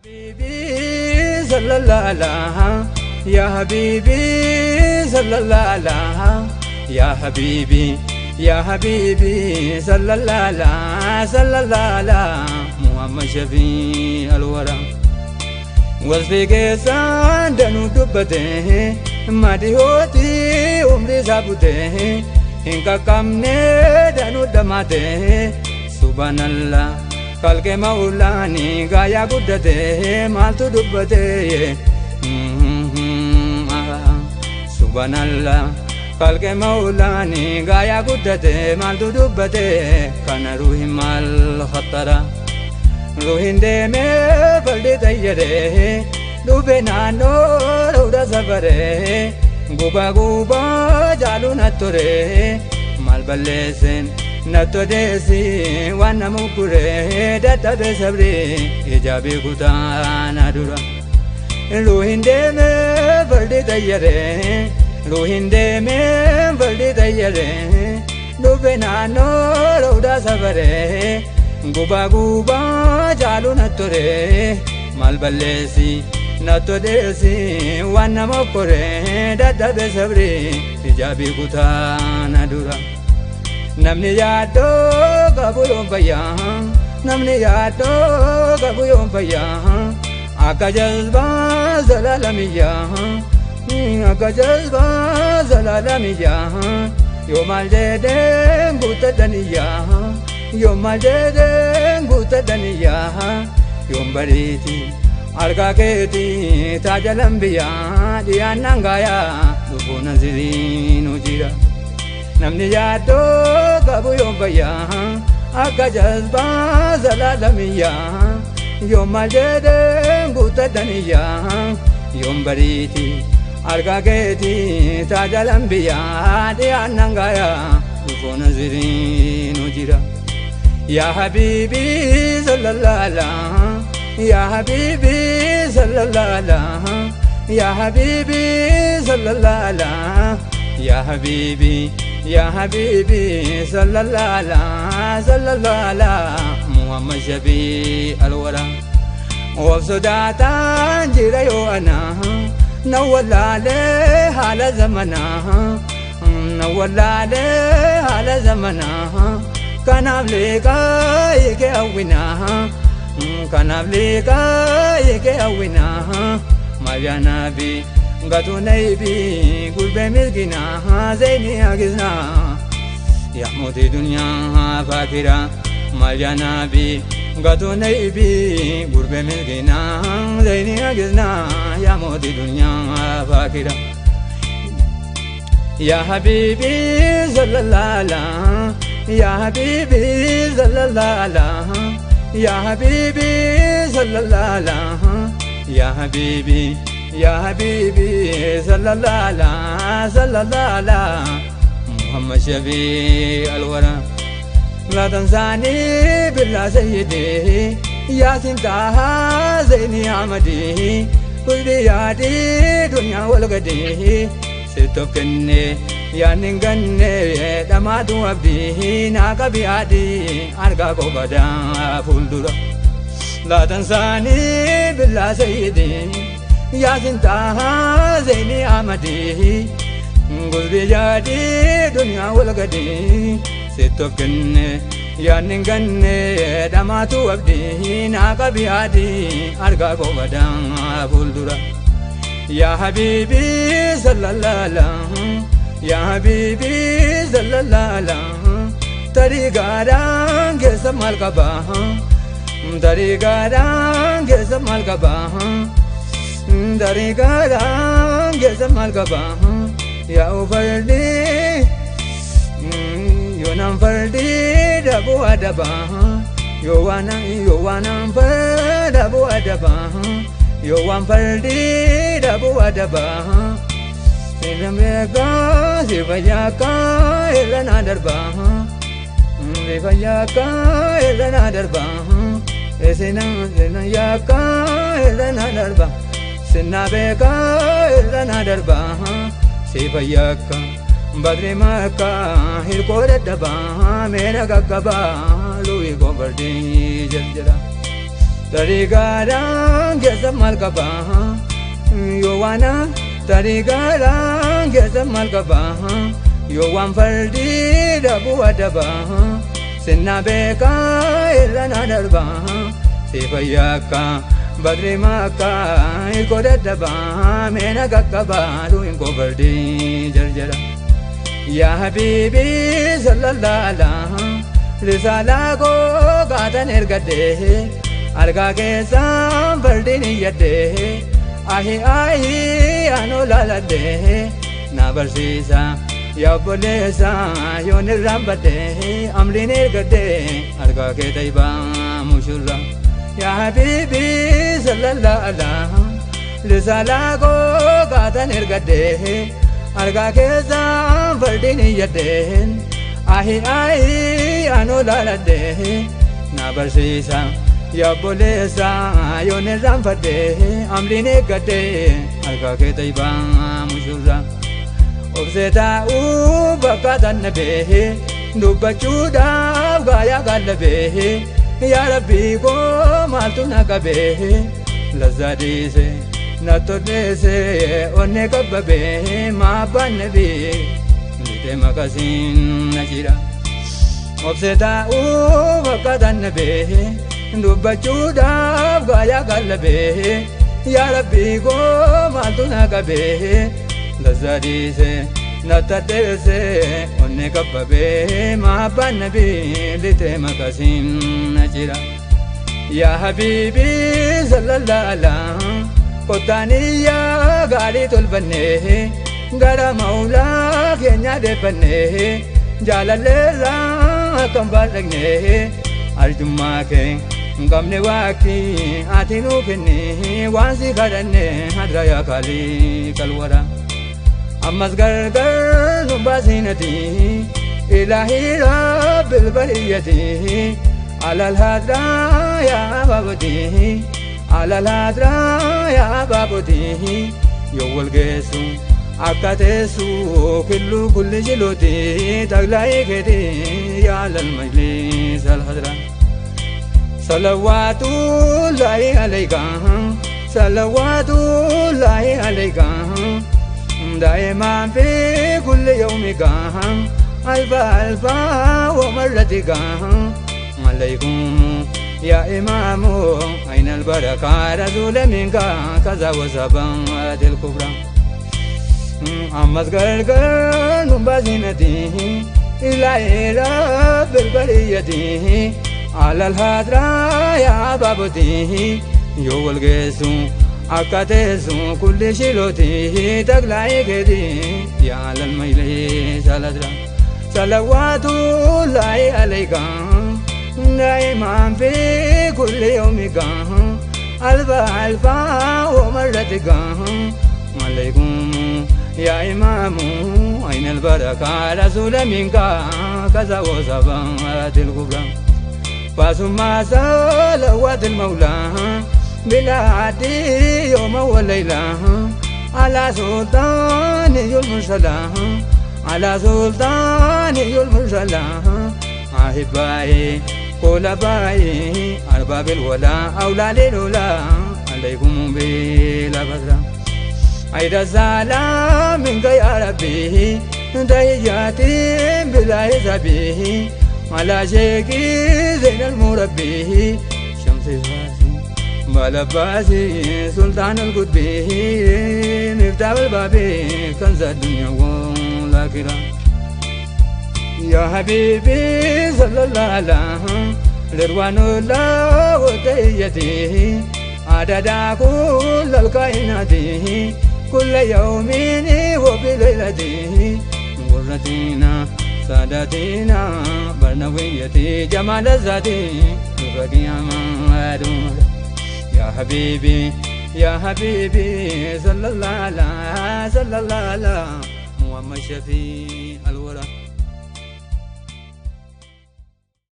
Habibi sallallahu alaihi ya Habibi sallallahu alaihi ya Habibi sallallahu alaihi Muhammad Shafi al-Wara wasfike sandanu dubbate madihoti umri sabute inka kamne danu damate subhanallah kalke maulani gaya guddate maltu dubbate subhanallah kalke maulani gaya guddate maltu dubbate kana ruhi mal khatara ruhinde me balde tayyare dube nano roda sabare guba guba jalu nature mal ballesen natodesi wana mukure data be sabri hijabi kutana dura ruhinde me balde tayyare ruhinde me balde tayyare dube nano roda sabare guba guba jalu nature mal ballesi natodesi wana mukure data be sabri hijabi kutana dura namni yaado gabuyon fayya namni yaado gabuyon fayya akka jazba zalalamiya akka jazba zalalamiya yomal jede gutadaniya yomal jede gutadaniya yom bariti arga keti tajalambiya diyanangaya dubuna zirinu jira namni yaado gabuyon fayya akka jazba zalalamiya yomal jede gutadaniya yom bariti arga keti tajalambiya diyanangaya dubuna zirinu jira ya habibi sallallahu alaihi ya habibi sallallahu alaihi ya habibi sallallahu alaihi ya habibi sallallahu alaihi Muhammad Shafi al-Wara wabsudatan jirayo ana nawalale hala zamana nawalale hala zamana kanavleka yeke awina kanavleka yeke awina mavyanabi gato naibi gulbe milgina zaini agizna ya moti dunya fakira mavyanabi gato naibi gulbe milgina zaini agizna ya moti dunya fakira ya habibi sallallahu alaihi ya habibi sallallahu alaihi ya habibi sallallahu alaihi ya habibi sallallahu alaihi Muhammad Shafi al-Wara la tanzani billah sayyidi yasin taha zaini amadi kulli yadi dunya wal gadi sitokenne yaninganne damadu abdi nakabi adi arga ko bada fuldura la tanzani billah sayyidi yasin taha zaini amadi gulbi jadi dunya walgadi sitokenne yaninganne damatu abdi nakabi adi arga ko bada fuldura ya habibi sallallahu alaihi ya habibi sallallahu alaihi tari garang ke samal kaba tari garang ke samal kaba dari garang ke samal kaba ya ufardi yonam fardi dabu adaba yowanam dabu adaba yowan fardi dabu adaba silamega sivayaka elana darba sivayaka elana darba esena yaka elana darba sinabeka elana darba sivayaka badre maka hirkore daba mera gagaba lui gobardi jaljala tari garang mal kaba Yowana tarigaran geza mal kaba Yowan fardi dabu adaba Sinna beka ilana darba Sifayaka badri maka ikodataba Mena kakaba luin kobardi jarjara Ya habibi sallallahu alaihi Risala ko gatan ergade Arga ke sam bardini yadde Ahi ahi anu lalade Na barsisa ya bolesa yonir rambade Amlin ergade arga ke taiba mushurra Ya habibi sallallahu alaihi Risala ko gatan ergade Arga ke sam bardini yadde Ahi ahi anu lalade Na barsisa ya bolesa yone rambade Amline gade Arga ke taiba mushurra Obseta u bakatan nabe Dubachuda gaya galabe Ya Rabbi ko maltu nakabe Lazadi se natode se Onne kababe ma banabe Lite makasin najira Obseta u bakatan nabe Dubachuda gaya galabe Ya Rabbi ko maltu nakabe Lazadi se natade se Onne kababe ma banabe Lite makasin najira Ya Habibi sallallahu alaihi Kotaniya gali tolbane Gara maula kenya depane Jalalera kambalgne Arjumma ke gamne waki atinu kene Wansi garane hadraya kali kalwara Ammas gargar nubazinati Ilahi rabbil bariyati Alal hadra ya babati Alal hadra ya babati Yowal gesu akatesu Kullu kulli jiloti Taglai kedi Ya alal majlis al hadra Salawatullahi alayka Salawatullahi alayka Daiman fi kulli yawmika Alfa alfa wa marratika عليكم يا إمام أين البركة رسول منك كذا وسبعة الكبرى أمس قرقر نبازنته إلهي رب البرية على الهدرة يا بابته يو القيس أكتس كل شلوته تقلعي كدي يا على الميليس الهدرة صلوات الله عليك دائما في كل يوم ألفا ألفا ومرتك عليكم يا إمام أين البركة رسول منك كذا وسبعة الكبرى فثم صلوات المولى بالعدي يوم والليلة على سلطان المرسلة على سلطان المرسلة أحبائي خلفائي أرباب الولا أولاد الولا عليكم بالأبصر عيد السلام منك يا ربي تحياتي بلا حساب على شيخي زين المربي شمس الفاسي ملباسي سلطان القطب مفتاح الباب كنز الدنيا والآخرة يا حبيبي صلى الله عليه رضوان الله وتحيته عدد كل الكائنات كل يوم وبليلته غرتنا سادتنا برنويتي جمال الذاتي بقي أمادون يا حبيبي صلى الله عليه محمد شفيع الورى